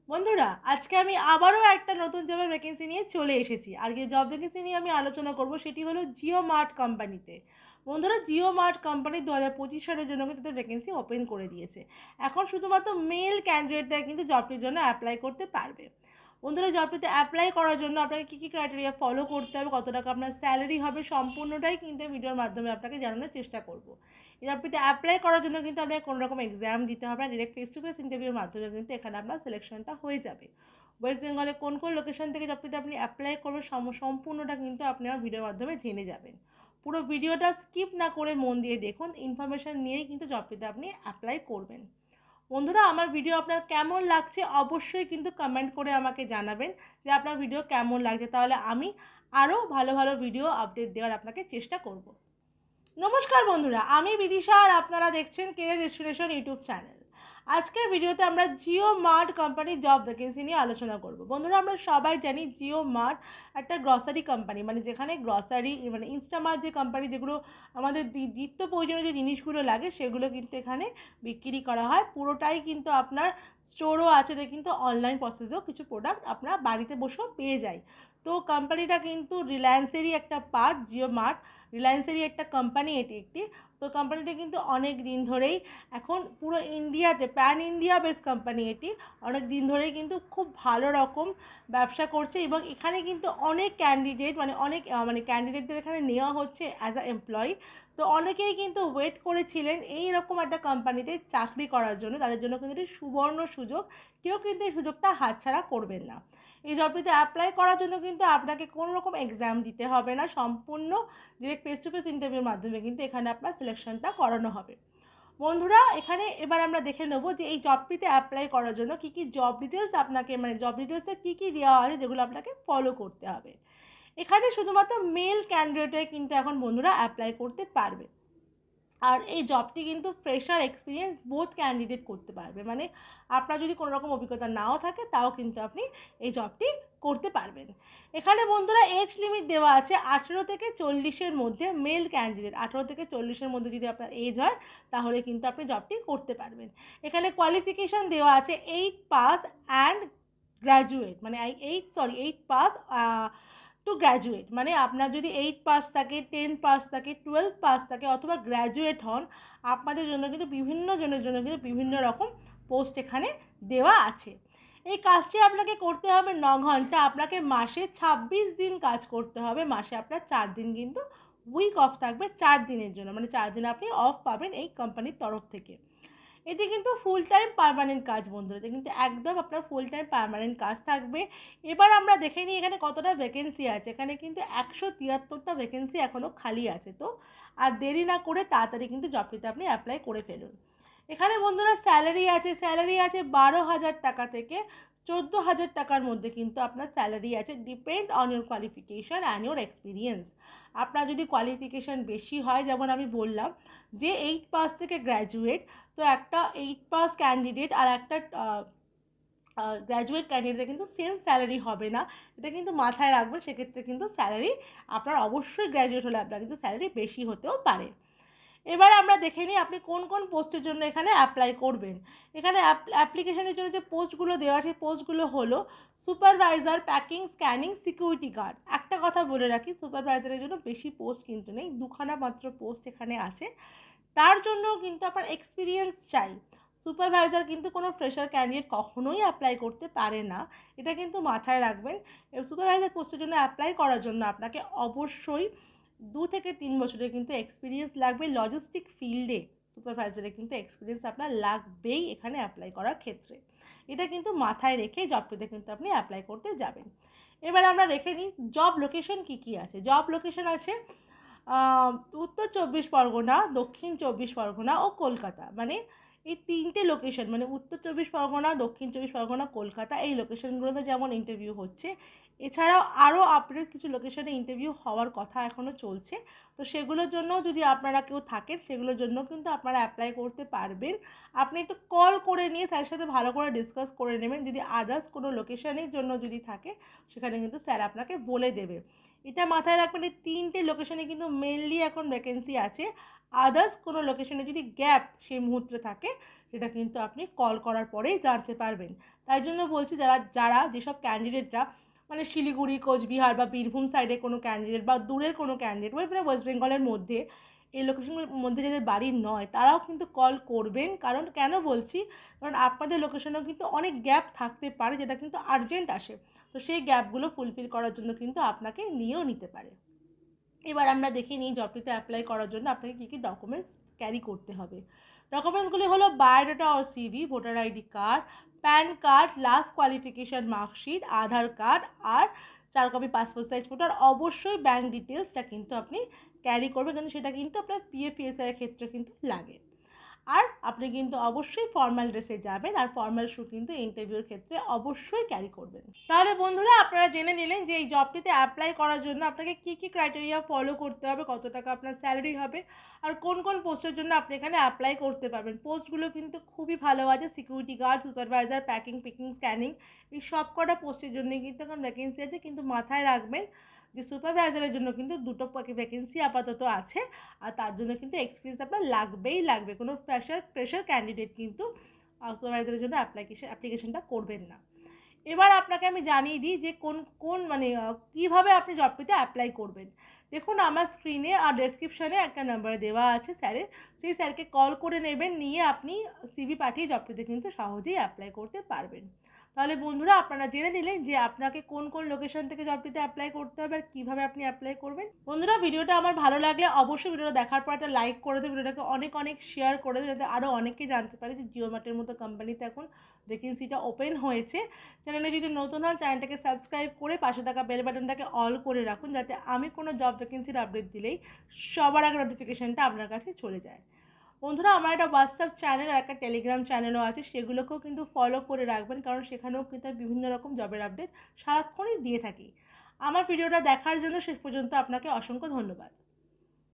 বন্ধুরা, আজকে আমি আবারও একটা নতুন জবের ভ্যাকেন্সি নিয়ে চলে এসেছি। আজকে জব ভ্যাকেন্সি নিয়ে আমি আলোচনা করব, সেটি হলো জিও মার্ট কোম্পানিতে। বন্ধুরা, জিও মার্ট কোম্পানি 2025 সালের জন্য কিন্তু তাদের ভ্যাকেন্সি ওপেন করে দিয়েছে। এখন শুধুমাত্র মেল ক্যান্ডিডেটরা কিন্তু জবটির জন্য অ্যাপ্লাই করতে পারবে। বন্ধুরা, জবটিতে অ্যাপ্লাই করার জন্য আপনাকে কী কী ক্রাইটেরিয়া ফলো করতে হবে, কত টাকা আপনার স্যালারি হবে, সম্পূর্ণটাই কিন্তু ভিডিওর মাধ্যমে আপনাকে জানানোর চেষ্টা করব। এই জবটিতে অ্যাপ্লাই করার জন্য কিন্তু আপনাকে কোনো রকম এক্সাম দিতে হবে না, ডিরেক্ট ফেস টু ফেস ইন্টারভিউর মাধ্যমে কিন্তু এখানে আপনার সিলেকশনটা হয়ে যাবে। ওয়েস্ট বেঙ্গলে কোন কোন লোকেশন থেকে জবটিতে আপনি অ্যাপ্লাই করবেন সম্পূর্ণটা কিন্তু আপনি আমার ভিডিওর মাধ্যমে জেনে যাবেন। পুরো ভিডিওটা স্কিপ না করে মন দিয়ে দেখুন, ইনফরমেশান নিয়েই কিন্তু জবটিতে আপনি অ্যাপ্লাই করবেন। বন্ধুরা, আমার ভিডিও আপনার কেমন লাগছে অবশ্যই কিন্তু কমেন্ট করে আমাকে জানাবেন যে আপনার ভিডিও কেমন লাগছে, তাহলে আমি আরও ভালো ভালো ভিডিও আপডেট দেওয়ার আপনাকে চেষ্টা করব। নমস্কার বন্ধুরা, আমি বিদিশা আর আপনারা দেখছেন কেরিয়ার ডেস্টিনেশন ইউটিউব চ্যানেল। আজকের ভিডিওতে আমরা জিও মার্ট কোম্পানির জব ভ্যাকেন্সি নিয়ে আলোচনা করব। বন্ধুরা, আমরা সবাই জানি জিও মার্ট একটা গ্রসারি কোম্পানি, মানে যেখানে গ্রসারি মানে ইনস্টামার্ট যে কোম্পানি, যেগুলো আমাদের নিত্য প্রয়োজনীয় যে জিনিসগুলো লাগে সেগুলো কিন্তু এখানে বিক্রি করা হয়। পুরোটাই কিন্তু আপনার স্টোরও আছে, কিন্তু অনলাইন প্রসেসেও কিছু প্রোডাক্ট আপনারা বাড়িতে বসেও পেয়ে যায়। তো কোম্পানিটা কিন্তু রিলায়েন্সেরই একটা পার্ট, জিও মার্ট রিলায়েন্সেরই একটা কোম্পানি এটি একটি। তো কোম্পানিটা কিন্তু অনেক দিন ধরেই এখন পুরো ইন্ডিয়াতে প্যান ইন্ডিয়া বেস কোম্পানি এটি, অনেক দিন ধরেই কিন্তু খুব ভালো রকম ব্যবসা করছে এবং এখানে কিন্তু অনেক ক্যান্ডিডেট মানে ক্যান্ডিডেটদের এখানে নেওয়া হচ্ছে অ্যাজ আ এমপ্লয়ি। তো অনেকেই কিন্তু ওয়েট করেছিলেন এই রকম একটা কোম্পানিতে চাকরি করার জন্য, তাদের জন্য কিন্তু এটি সুবর্ণ সুযোগ। কেউ কিন্তু এই সুযোগটা হাতছাড়া করবেন না। এই জবটিতে অ্যাপ্লাই করার জন্য কিন্তু আপনাকে কোনো রকম এক্সাম দিতে হবে না, সম্পূর্ণ ডিরেক্ট ফেস টু ফেস ইন্টারভিউর মাধ্যমে কিন্তু এখানে আপনার সিলেকশনটা করানো হবে। বন্ধুরা, এখানে এবার আমরা দেখে নেব যে এই জবটিতে অ্যাপ্লাই করার জন্য কী কী জব ডিটেলস আপনাকে, মানে জব ডিটেলসে কী কী দেওয়া আছে যেগুলো আপনাকে ফলো করতে হবে। এখানে শুধুমাত্র মেল ক্যান্ডিডেটে কিন্তু এখন বন্ধুরা অ্যাপ্লাই করতে পারবে। আর এই জবটি কিন্তু ফ্রেশার এক্সপিরিয়েন্স বোথ ক্যান্ডিডেট করতে পারবে, মানে আপনার যদি কোনো রকম অভিজ্ঞতা নাও থাকে তাও কিন্তু আপনি এই জবটি করতে পারবেন। এখানে বন্ধুরা এজ লিমিট দেওয়া আছে 18 থেকে 40-এর মধ্যে। মেল ক্যান্ডিডেট 18 থেকে 40-এর মধ্যে যদি আপনার এজ হয় তাহলে কিন্তু আপনি জবটি করতে পারবেন। এখানে কোয়ালিফিকেশান দেওয়া আছে 8 পাস অ্যান্ড গ্র্যাজুয়েট, মানে 8 পাস টু গ্র্যাজুয়েট, মানে আপনার যদি 8 পাস থাকে, 10 পাস থাকে, 12 পাস থাকে অথবা গ্র্যাজুয়েট হন, আপনাদের জন্য কিন্তু বিভিন্ন জনের জন্য কিন্তু বিভিন্ন রকম পোস্ট এখানে দেওয়া আছে। এই কাজটি আপনাকে করতে হবে 9 ঘন্টা, আপনাকে মাসে 26 দিন কাজ করতে হবে। মাসে আপনার 4 দিন কিন্তু উইক অফ থাকবে, 4 দিনের জন্য, মানে 4 দিন আপনি অফ পাবেন এই কোম্পানির তরফ থেকে। এটি কিন্তু ফুল টাইম পার্মানেন্ট কাজ বন্ধুরা, এটা কিন্তু একদম আপনার ফুল টাইম পার্মানেন্ট কাজ থাকবে। এবার আমরা দেখে নিই এখানে কতটা ভ্যাকেন্সি আছে। এখানে কিন্তু 173টা ভ্যাকেন্সি এখনও খালি আছে। তো আর দেরি না করে তাড়াতাড়ি কিন্তু জবটিতে আপনি অ্যাপ্লাই করে ফেলুন। এখানে বন্ধুরা স্যালারি আছে 12,000 টাকা থেকে 14,000 টাকার মধ্যে কিন্তু আপনার স্যালারি আছে, depend on your qualification and your experience. আপনার যদি কোয়ালিফিকেশান বেশি হয়, যেমন আমি বললাম যে 8 পাস থেকে গ্র্যাজুয়েট, তো একটা 8 পাস ক্যান্ডিডেট আর একটা গ্র্যাজুয়েট ক্যান্ডিডেটের কিন্তু সেম স্যালারি হবে না, এটা কিন্তু মাথায় রাখবেন। সেক্ষেত্রে কিন্তু স্যালারি আপনার অবশ্যই গ্র্যাজুয়েট হলে আপনার কিন্তু স্যালারি বেশি হতেও পারে। এবার আমরা দেখে নিই আপনি কোন কোন পোস্টের জন্য এখানে অ্যাপ্লাই করবেন। এখানে অ্যাপ্লিকেশনের জন্য যে পোস্টগুলো দেওয়া আছে, পোস্টগুলো হলো supervisor, packing, scanning, security guard. একটা কথা বলে রাখি, সুপারভাইজারের জন্য বেশি পোস্ট কিন্তু নেই, 2খানা মাত্র পোস্ট এখানে আছে। তার জন্য কিন্তু আপনার এক্সপিরিয়েন্স চাই। সুপারভাইজার কিন্তু কোনো ফ্রেশার ক্যান্ডিডেট কখনোই অ্যাপ্লাই করতে পারে না, এটা কিন্তু মাথায় রাখবেন। সুপারভাইজার পোস্টের জন্য অ্যাপ্লাই করার জন্য আপনাকে অবশ্যই 2 থেকে 3 বছরের কিন্তু এক্সপিরিয়েন্স লাগবে। লজিস্টিক ফিল্ডে সুপারভাইজারে কিন্তু এক্সপিরিয়েন্স আপনার লাগবেই এখানে অ্যাপ্লাই করার ক্ষেত্রে, এটা কিন্তু মাথায় রেখে জবটিতে কিন্তু আপনি অ্যাপ্লাই করতে যাবেন। এবার আমরা রেখে নিই জব লোকেশন কী কী আছে। জব লোকেশন আছে উত্তর 24 পরগনা, দক্ষিণ 24 পরগনা ও কলকাতা, মানে এই 3টে লোকেশন, মানে উত্তর 24 পরগনা, দক্ষিণ 24 পরগনা, কলকাতা, এই লোকেশনগুলোতে যেমন ইন্টারভিউ হচ্ছে। এছাড়াও আরও আপডেট কিছু লোকেশনে ইন্টারভিউ হওয়ার কথা এখনও চলছে। তো সেগুলোর জন্য যদি আপনারা কেউ থাকেন, সেগুলোর জন্য কিন্তু আপনারা অ্যাপ্লাই করতে পারবেন। আপনি একটু কল করে নিয়ে স্যারের সাথে ভালো করে ডিসকাস করে নেবেন, যদি আদার্স কোনো লোকেশনের জন্য যদি থাকে সেখানে কিন্তু স্যার আপনাকে বলে দেবে। এটা মাথায় রাখবেন, এই 3টে লোকেশনে কিন্তু মেনলি এখন ভ্যাকেন্সি আছে। আদার্স কোনো লোকেশনে যদি গ্যাপ সেই মুহূর্তে থাকে, সেটা কিন্তু আপনি কল করার পরেই জানতে পারবেন। তাই জন্য বলছি যারা যেসব ক্যান্ডিডেটরা মানে শিলিগুড়ি, কোচবিহার বা বীরভূম সাইডে কোনো ক্যান্ডিডেট বা দূরের কোনো ক্যান্ডিডেট বা ওয়েস্ট বেঙ্গলের মধ্যে এই লোকেশনের মধ্যে যাদের বাড়ি নয় তারাও কিন্তু কল করবেন। কারণ কেন বলছি, কারণ আপনাদের লোকেশনেও কিন্তু অনেক গ্যাপ থাকতে পারে যেটা কিন্তু আর্জেন্ট আসে, তো সেই গ্যাপগুলো ফুলফিল করার জন্য কিন্তু আপনাকে নিয়েও নিতে পারে। এবার আমরা দেখে নিই জবটিতে অ্যাপ্লাই করার জন্য আপনাকে কী কী ডকুমেন্টস ক্যারি করতে হবে। ডকুমেন্টসগুলি হলো বায়োডাটা ও CV, voter ID card, PAN card, last qualification marksheet, Aadhaar card আর 4 কপি পাসপোর্ট সাইজ ফটো। আর অবশ্যই ব্যাঙ্ক ডিটেলসটা কিন্তু আপনি ক্যারি করবেন, কিন্তু সেটা কিন্তু আপনার পিএফ এর ক্ষেত্রে কিন্তু লাগে। আর আপনি কিন্তু অবশ্যই ফর্মাল ড্রেসে যাবেন, আর ফর্মাল শ্যু কিন্তু ইন্টারভিউর ক্ষেত্রে অবশ্যই ক্যারি করবেন। তাহলে বন্ধুরা আপনারা জেনে নিলেন যে এই জবটিতে অ্যাপ্লাই করার জন্য আপনাকে কী কী ক্রাইটেরিয়া ফলো করতে হবে, কত টাকা আপনার স্যালারি হবে, আর কোন কোন পোস্টের জন্য আপনি এখানে অ্যাপ্লাই করতে পারবেন। পোস্টগুলো কিন্তু খুবই ভালো আছে, security guard, supervisor, packing, picking, scanning, এই সব কটা পোস্টের জন্যই কিন্তু এখন ভ্যাকেন্সি আছে। কিন্তু মাথায় রাখবেন যে সুপারভাইজারের জন্য কিন্তু 2টো ভ্যাকেন্সি আপাতত আছে, আর তার জন্য কিন্তু এক্সপিরিয়েন্স আপনার লাগবেই লাগবে। কোনো ফ্রেশার ক্যান্ডিডেট কিন্তু সুপারভাইজারের জন্য অ্যাপ্লিকেশনটা করবেন না। এবার আপনাকে আমি জানিয়ে দিই যে কোন মানে কীভাবে আপনি জবটিতে অ্যাপ্লাই করবেন। দেখুন আমার স্ক্রিনে আর ডেসক্রিপশানে একটা নাম্বার দেওয়া আছে স্যারের, সেই স্যারকে কল করে নেবেন, নিয়ে আপনি সিভি পাঠিয়ে জবটিতে কিন্তু সহজেই অ্যাপ্লাই করতে পারবেন। তাহলে বন্ধুরা আপনারা জেনে নিলেন যে আপনাকে কোন কোন লোকেশন থেকে জবটিতে অ্যাপ্লাই করতে হবে আর কীভাবে আপনি অ্যাপ্লাই করবেন। বন্ধুরা ভিডিওটা আমার ভালো লাগলে অবশ্যই ভিডিওটা দেখার পর একটা লাইক করে দেবে, ভিডিওটাকে অনেক অনেক শেয়ার করে দেবে, যাতে আরও অনেকে জানতে পারে যে জিও মার্টের মতো কোম্পানিতে এখন ভ্যাকেন্সিটা ওপেন হয়েছে। চ্যানেলে যদি নতুন হন চ্যানেলটাকে সাবস্ক্রাইব করে পাশে থাকা বেল বাটনটাকে অল করে রাখুন, যাতে আমি কোনো জব ভ্যাকেন্সির আপডেট দিলেই সবার আগে নোটিফিকেশানটা আপনার কাছে চলে যায়। বন্ধুরা আমার একটা হোয়াটসঅ্যাপ চ্যানেল আর একটা টেলিগ্রাম চ্যানেলও আছে, সেগুলোকেও কিন্তু ফলো করে রাখবেন, কারণ সেখানেও কিন্তু বিভিন্ন রকম জবের আপডেট সারাক্ষণই দিয়ে থাকি। আমার ভিডিওটা দেখার জন্য শেষ পর্যন্ত আপনাকে অসংখ্য ধন্যবাদ।